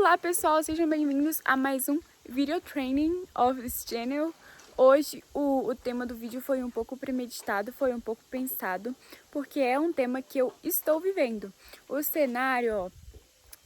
Olá pessoal, sejam bem-vindos a mais um Video Training of this channel. Hoje o tema do vídeo foi um pouco premeditado, foi um pouco pensado, porque é um tema que eu estou vivendo. O cenário, ó,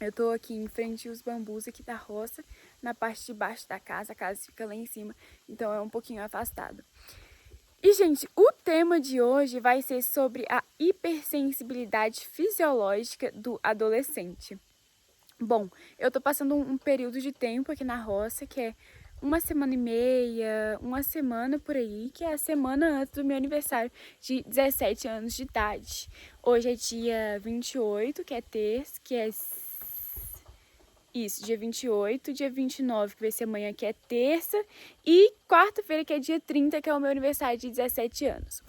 eu tô aqui em frente aos bambus aqui da roça, na parte de baixo da casa, a casa fica lá em cima, então é um pouquinho afastado. E, gente, o tema de hoje vai ser sobre a hipersensibilidade fisiológica do adolescente. Bom, eu tô passando um período de tempo aqui na roça, que é uma semana e meia, uma semana por aí, que é a semana antes do meu aniversário de 17 anos de idade. Hoje é dia 28, que é terça, que é isso, dia 28, dia 29, que vai ser amanhã, que é terça, e quarta-feira, que é dia 30, que é o meu aniversário de 17 anos.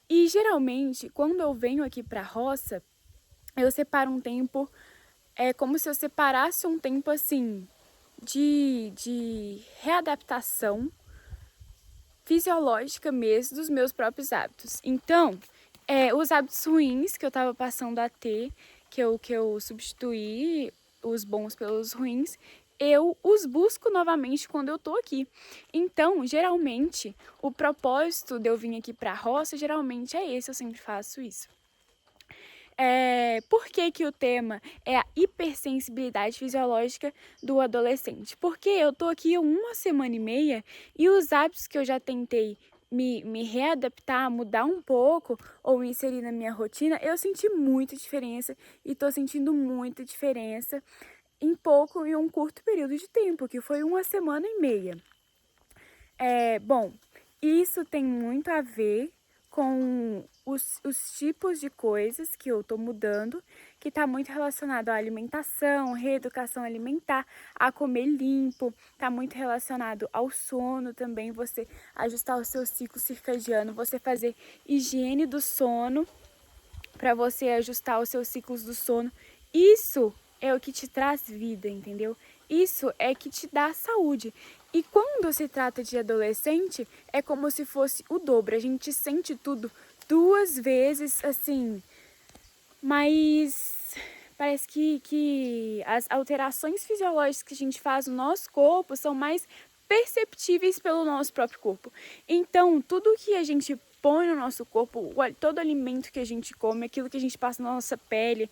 E geralmente, quando eu venho aqui pra roça, eu separo um tempo. É como se eu separasse um tempo assim de readaptação fisiológica mesmo dos meus próprios hábitos. Então, os hábitos ruins que eu estava passando a ter, que eu substituí os bons pelos ruins, eu os busco novamente quando eu tô aqui. Então, geralmente, o propósito de eu vir aqui pra roça, geralmente é esse, eu sempre faço isso. Por que o tema é a hipersensibilidade fisiológica do adolescente? Porque eu tô aqui há uma semana e meia e os hábitos que eu já tentei me readaptar, mudar um pouco ou inserir na minha rotina, eu senti muita diferença e tô sentindo muita diferença em um curto período de tempo, que foi uma semana e meia. Bom, isso tem muito a ver com os tipos de coisas que eu tô mudando, que tá muito relacionado à alimentação, reeducação alimentar, a comer limpo, tá muito relacionado ao sono também, você ajustar o seu ciclo circadiano, você fazer higiene do sono para você ajustar os seus ciclos do sono. Isso é o que te traz vida, entendeu? Isso é que te dá saúde. E quando se trata de adolescente, é como se fosse o dobro. A gente sente tudo duas vezes, assim, mas parece que as alterações fisiológicas que a gente faz no nosso corpo são mais perceptíveis pelo nosso próprio corpo. Então, tudo que a gente põe no nosso corpo, todo alimento que a gente come, aquilo que a gente passa na nossa pele,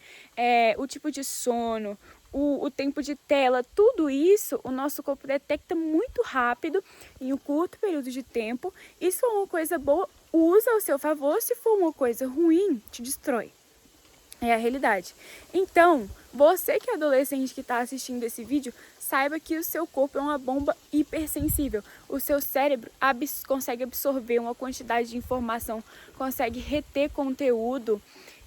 o tipo de sono, o tempo de tela, tudo isso o nosso corpo detecta muito rápido em um curto período de tempo. Isso é uma coisa boa, usa ao seu favor. Se for uma coisa ruim, te destrói. É a realidade. Então, você que é adolescente que está assistindo esse vídeo, saiba que o seu corpo é uma bomba hipersensível. O seu cérebro consegue absorver uma quantidade de informação, consegue reter conteúdo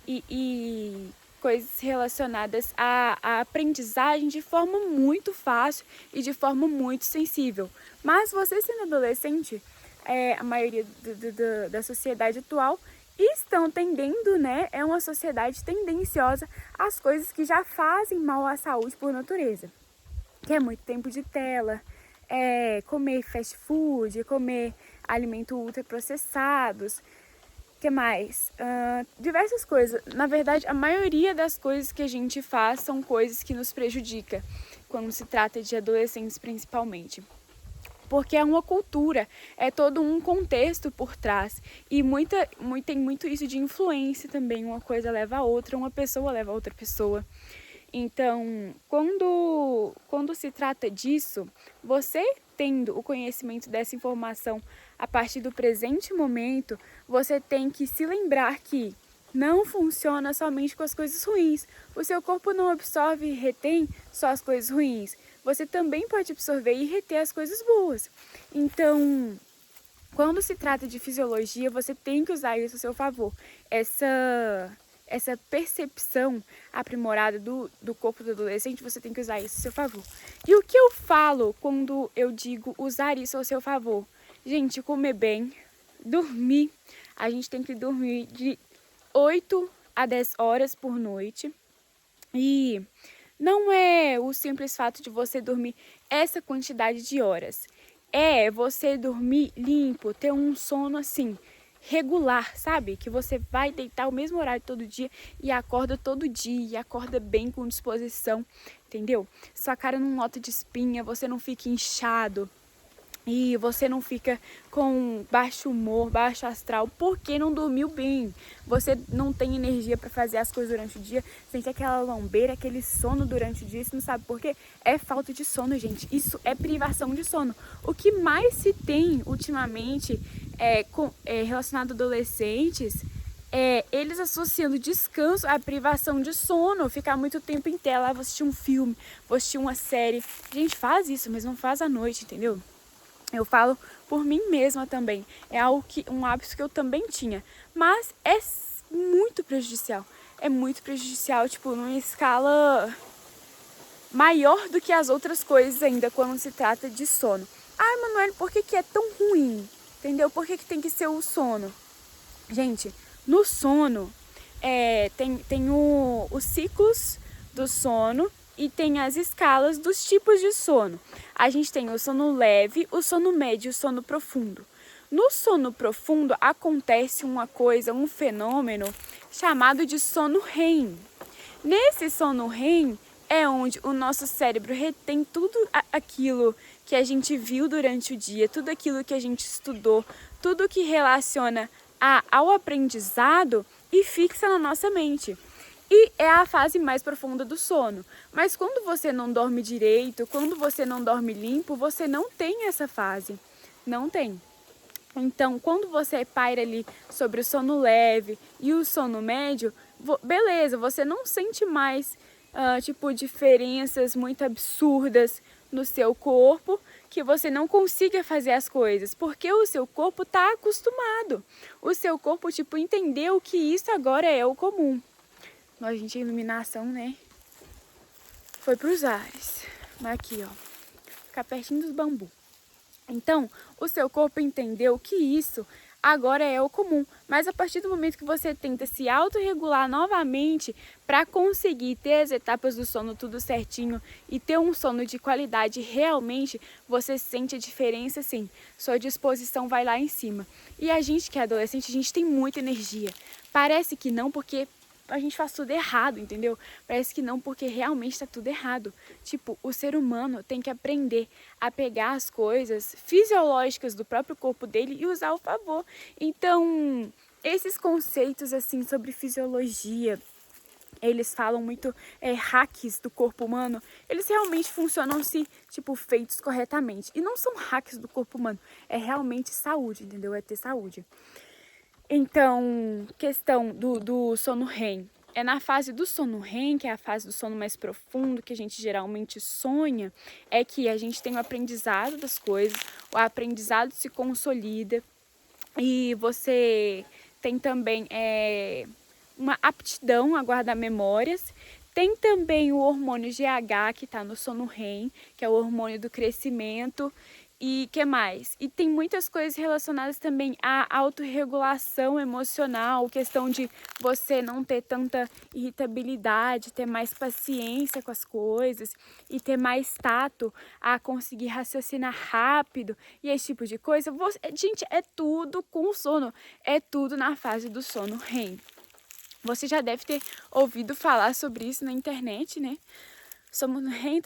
e coisas relacionadas à aprendizagem de forma muito fácil e de forma muito sensível. Mas você sendo adolescente, a maioria da sociedade atual estão tendendo, né? É uma sociedade tendenciosa às coisas que já fazem mal à saúde por natureza. Que é muito tempo de tela, comer fast food, comer alimentos ultraprocessados. Que mais? Diversas coisas. Na verdade, a maioria das coisas que a gente faz são coisas que nos prejudicam, quando se trata de adolescentes principalmente. Porque é uma cultura, é todo um contexto por trás. E tem muito isso de influência também. Uma coisa leva a outra, uma pessoa leva a outra pessoa. Então, quando se trata disso, você tendo o conhecimento dessa informação a partir do presente momento, você tem que se lembrar que não funciona somente com as coisas ruins. O seu corpo não absorve e retém só as coisas ruins. Você também pode absorver e reter as coisas boas. Então, quando se trata de fisiologia, você tem que usar isso a seu favor. Essa percepção aprimorada do corpo do adolescente, você tem que usar isso a seu favor. E o que eu falo quando eu digo usar isso ao seu favor? Gente, comer bem, dormir. A gente tem que dormir de 8 a 10 horas por noite. E não é o simples fato de você dormir essa quantidade de horas. É você dormir limpo, ter um sono assim, regular, sabe? Que você vai deitar o mesmo horário todo dia e acorda todo dia, e acorda bem, com disposição, entendeu? Sua cara não nota de espinha, você não fica inchado. E você não fica com baixo humor, baixo astral, porque não dormiu bem. Você não tem energia para fazer as coisas durante o dia, sente aquela lombeira, aquele sono durante o dia. Você não sabe por quê? É falta de sono, gente. Isso é privação de sono. O que mais se tem ultimamente relacionado a adolescentes eles associando descanso à privação de sono, ficar muito tempo em tela, vou assistir um filme, vou assistir uma série. A gente faz isso, mas não faz à noite, entendeu? Eu falo por mim mesma também. É um hábito que eu também tinha. Mas é muito prejudicial. É muito prejudicial, tipo, numa escala maior do que as outras coisas ainda quando se trata de sono. Ah, Emanuele, por que é tão ruim? Entendeu? Por que tem que ser o sono? Gente, no sono tem os ciclos do sono e tem as escalas dos tipos de sono. A gente tem o sono leve, o sono médio e o sono profundo. No sono profundo acontece uma coisa, um fenômeno chamado de sono REM. Nesse sono REM é onde o nosso cérebro retém tudo aquilo que a gente viu durante o dia, tudo aquilo que a gente estudou, tudo que relaciona ao aprendizado e fixa na nossa mente. E é a fase mais profunda do sono. Mas quando você não dorme direito, quando você não dorme limpo, você não tem essa fase. Não tem. Então, quando você paira ali sobre o sono leve e o sono médio, beleza, você não sente mais diferenças muito absurdas no seu corpo, que você não consiga fazer as coisas, porque o seu corpo está acostumado. O seu corpo, entendeu que isso agora é o comum. Nossa, gente, a iluminação, né? Foi pros ares. Mas aqui, ó. Ficar pertinho dos bambus. Então, o seu corpo entendeu que isso agora é o comum. Mas a partir do momento que você tenta se autorregular novamente para conseguir ter as etapas do sono tudo certinho e ter um sono de qualidade realmente, você sente a diferença sim. Sua disposição vai lá em cima. E a gente que é adolescente, a gente tem muita energia. Parece que não, porque a gente faz tudo errado, entendeu? Parece que não, porque realmente está tudo errado. Tipo, o ser humano tem que aprender a pegar as coisas fisiológicas do próprio corpo dele e usar ao favor. Então, esses conceitos assim sobre fisiologia, eles falam muito hacks do corpo humano, eles realmente funcionam se, feitos corretamente. E não são hacks do corpo humano, é realmente saúde, entendeu? É ter saúde. Então, questão do sono REM. É na fase do sono REM, que é a fase do sono mais profundo, que a gente geralmente sonha, é que a gente tem o aprendizado das coisas, o aprendizado se consolida e você tem também uma aptidão a guardar memórias. Tem também o hormônio GH, que está no sono REM, que é o hormônio do crescimento. E que mais? E tem muitas coisas relacionadas também à autorregulação emocional, questão de você não ter tanta irritabilidade, ter mais paciência com as coisas e ter mais tato a conseguir raciocinar rápido e esse tipo de coisa. Gente, é tudo com sono, é tudo na fase do sono REM. Você já deve ter ouvido falar sobre isso na internet, né? Sono REM,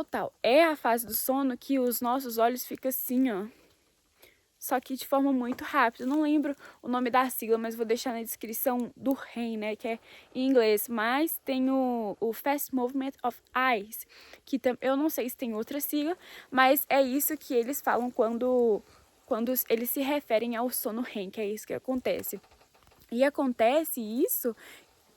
tal. É a fase do sono que os nossos olhos ficam assim, ó. Só que de forma muito rápida. Eu não lembro o nome da sigla, mas vou deixar na descrição do REM, né? Que é em inglês. Mas tem o Fast Movement of Eyes, que eu não sei se tem outra sigla, mas é isso que eles falam quando eles se referem ao sono REM, que é isso que acontece. E acontece isso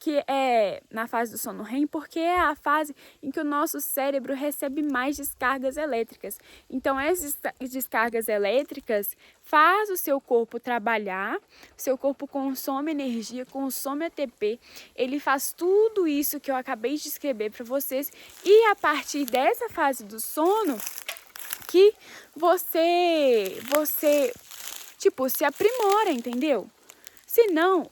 que é na fase do sono REM, porque é a fase em que o nosso cérebro recebe mais descargas elétricas. Então, essas descargas elétricas faz o seu corpo trabalhar, o seu corpo consome energia, consome ATP, ele faz tudo isso que eu acabei de escrever para vocês, e a partir dessa fase do sono que você se aprimora, entendeu? Se não,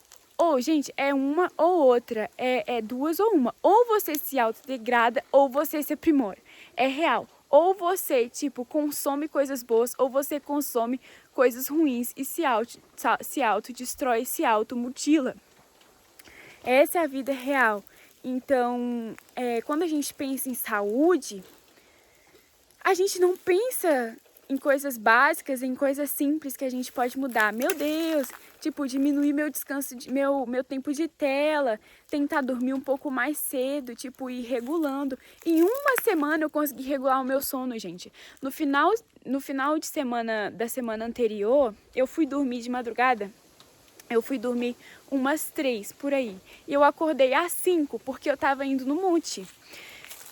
gente, é uma ou outra, é duas ou uma. Ou você se autodegrada ou você se aprimora. É real. Ou você, tipo, consome coisas boas, ou você consome coisas ruins e se autodestrói, se automutila. Essa é a vida real. Então, quando a gente pensa em saúde, a gente não pensa em coisas básicas, em coisas simples que a gente pode mudar. Meu Deus, tipo, diminuir meu descanso, meu tempo de tela, tentar dormir um pouco mais cedo, tipo, ir regulando. Em uma semana eu consegui regular o meu sono, gente. No final de semana, da semana anterior, eu fui dormir de madrugada. Eu fui dormir umas 3 por aí. E eu acordei às 5 porque eu tava indo no monte.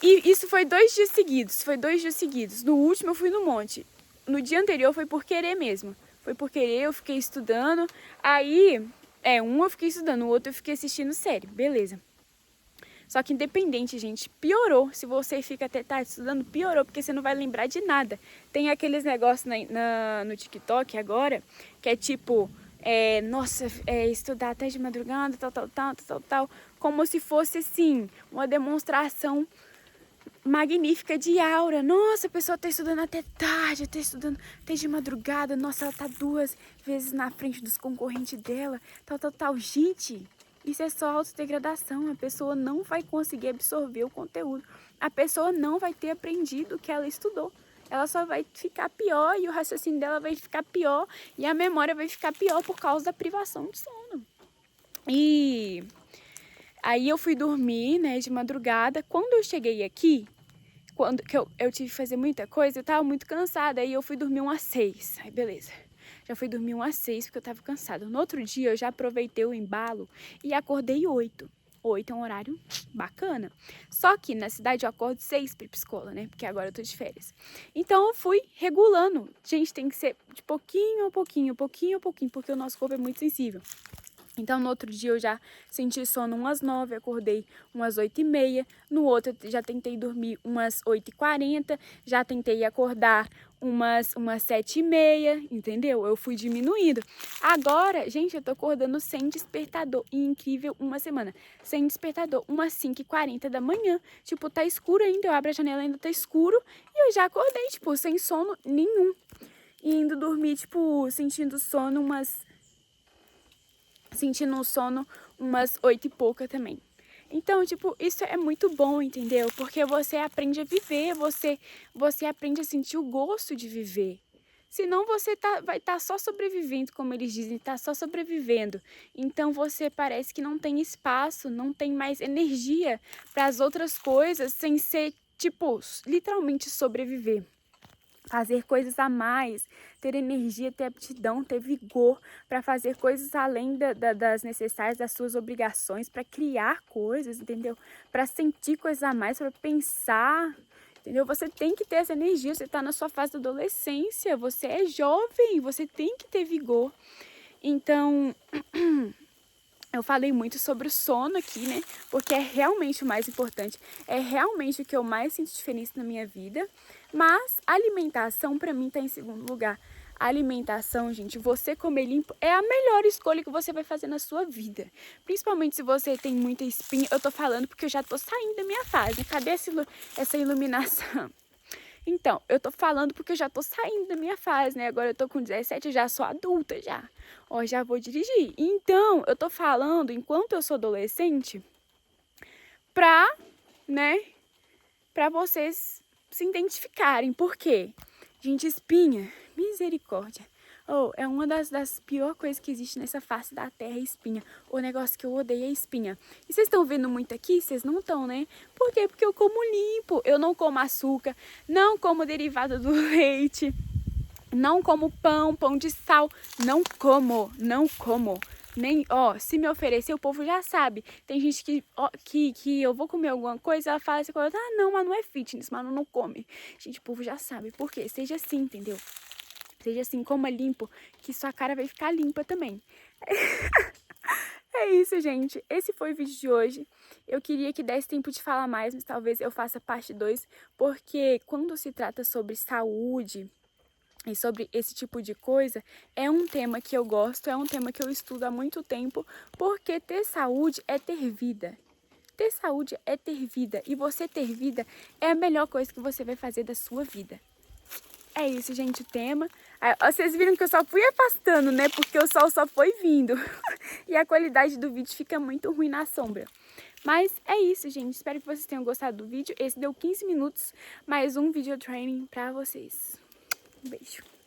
E isso foi 2 dias seguidos. No último eu fui no monte. No dia anterior foi por querer mesmo. Foi por querer, eu fiquei estudando. Aí, um eu fiquei estudando, o outro eu fiquei assistindo série. Beleza. Só que independente, gente, piorou. Se você fica até tarde estudando, piorou, porque você não vai lembrar de nada. Tem aqueles negócios no TikTok agora, que é tipo, estudar até de madrugada, tal. Como se fosse, assim, uma demonstração magnífica de aura. Nossa, a pessoa tá estudando até tarde, tá estudando até de madrugada. Nossa, ela tá 2 vezes na frente dos concorrentes dela, tal. Gente, isso é só autodegradação. A pessoa não vai conseguir absorver o conteúdo. A pessoa não vai ter aprendido o que ela estudou. Ela só vai ficar pior e o raciocínio dela vai ficar pior e a memória vai ficar pior por causa da privação de sono. E aí eu fui dormir, né, de madrugada. Quando eu cheguei aqui, que eu tive que fazer muita coisa, eu tava muito cansada. Aí eu fui dormir umas 6. Aí beleza. Já fui dormir umas 6 porque eu tava cansada. No outro dia eu já aproveitei o embalo e acordei 8. 8 é um horário bacana. Só que na cidade eu acordo 6 pra ir pra escola, né? Porque agora eu tô de férias. Então eu fui regulando. Gente, tem que ser de pouquinho a pouquinho, porque o nosso corpo é muito sensível. Então, no outro dia eu já senti sono umas 9, acordei umas 8h30. No outro, eu já tentei dormir umas 8h40. Já tentei acordar umas 7h30, entendeu? Eu fui diminuindo. Agora, gente, eu tô acordando sem despertador. E incrível, uma semana. Sem despertador, umas 5h40 da manhã. Tipo, tá escuro ainda, eu abro a janela, ainda tá escuro. E eu já acordei, tipo, sem sono nenhum. E indo dormir, tipo, sentindo sono umas 8 e pouca também. Então, tipo, isso é muito bom, entendeu? Porque você aprende a viver, você aprende a sentir o gosto de viver. Senão você vai estar só sobrevivendo, como eles dizem, tá só sobrevivendo. Então você parece que não tem espaço, não tem mais energia para as outras coisas, sem ser, tipo, literalmente sobreviver. Fazer coisas a mais, ter energia, ter aptidão, ter vigor para fazer coisas além das necessárias, das suas obrigações, para criar coisas, entendeu? Para sentir coisas a mais, para pensar, entendeu? Você tem que ter essa energia, você está na sua fase da adolescência, você é jovem, você tem que ter vigor. Então, eu falei muito sobre o sono aqui, né? Porque é realmente o mais importante, é realmente o que eu mais sinto diferença na minha vida. Mas a alimentação, pra mim, tá em segundo lugar. A alimentação, gente, você comer limpo é a melhor escolha que você vai fazer na sua vida. Principalmente se você tem muita espinha. Eu tô falando porque eu já tô saindo da minha fase. Cadê essa iluminação? Então, eu tô falando porque eu já tô saindo da minha fase, né? Agora eu tô com 17, eu já sou adulta já. Ó, já vou dirigir. Então, eu tô falando enquanto eu sou adolescente pra vocês se identificarem. Por quê? Gente, espinha, misericórdia. É uma das piores coisas que existe nessa face da terra, é espinha. O negócio que eu odeio é espinha. E vocês estão vendo muito aqui? Vocês não estão, né? Por quê? Porque eu como limpo. Eu não como açúcar, não como derivado do leite, não como pão de sal. Não como. Nem, se me oferecer, o povo já sabe. Tem gente que eu vou comer alguma coisa, ela fala assim, não, mas não é fitness, mas não come. Gente, o povo já sabe. Por quê? Seja assim, entendeu? Seja assim, coma limpo, que sua cara vai ficar limpa também. É isso, gente. Esse foi o vídeo de hoje. Eu queria que desse tempo de falar mais, mas talvez eu faça parte 2, porque quando se trata sobre saúde e sobre esse tipo de coisa, é um tema que eu gosto, é um tema que eu estudo há muito tempo, porque ter saúde é ter vida. ter saúde é ter vida. E você ter vida é a melhor coisa que você vai fazer da sua vida. É isso, gente, o tema. Vocês viram que eu só fui afastando, né? Porque o sol só foi vindo. E a qualidade do vídeo fica muito ruim na sombra. Mas é isso, gente. Espero que vocês tenham gostado do vídeo. Esse deu 15 minutos, mais um vídeo training pra vocês. Um beijo.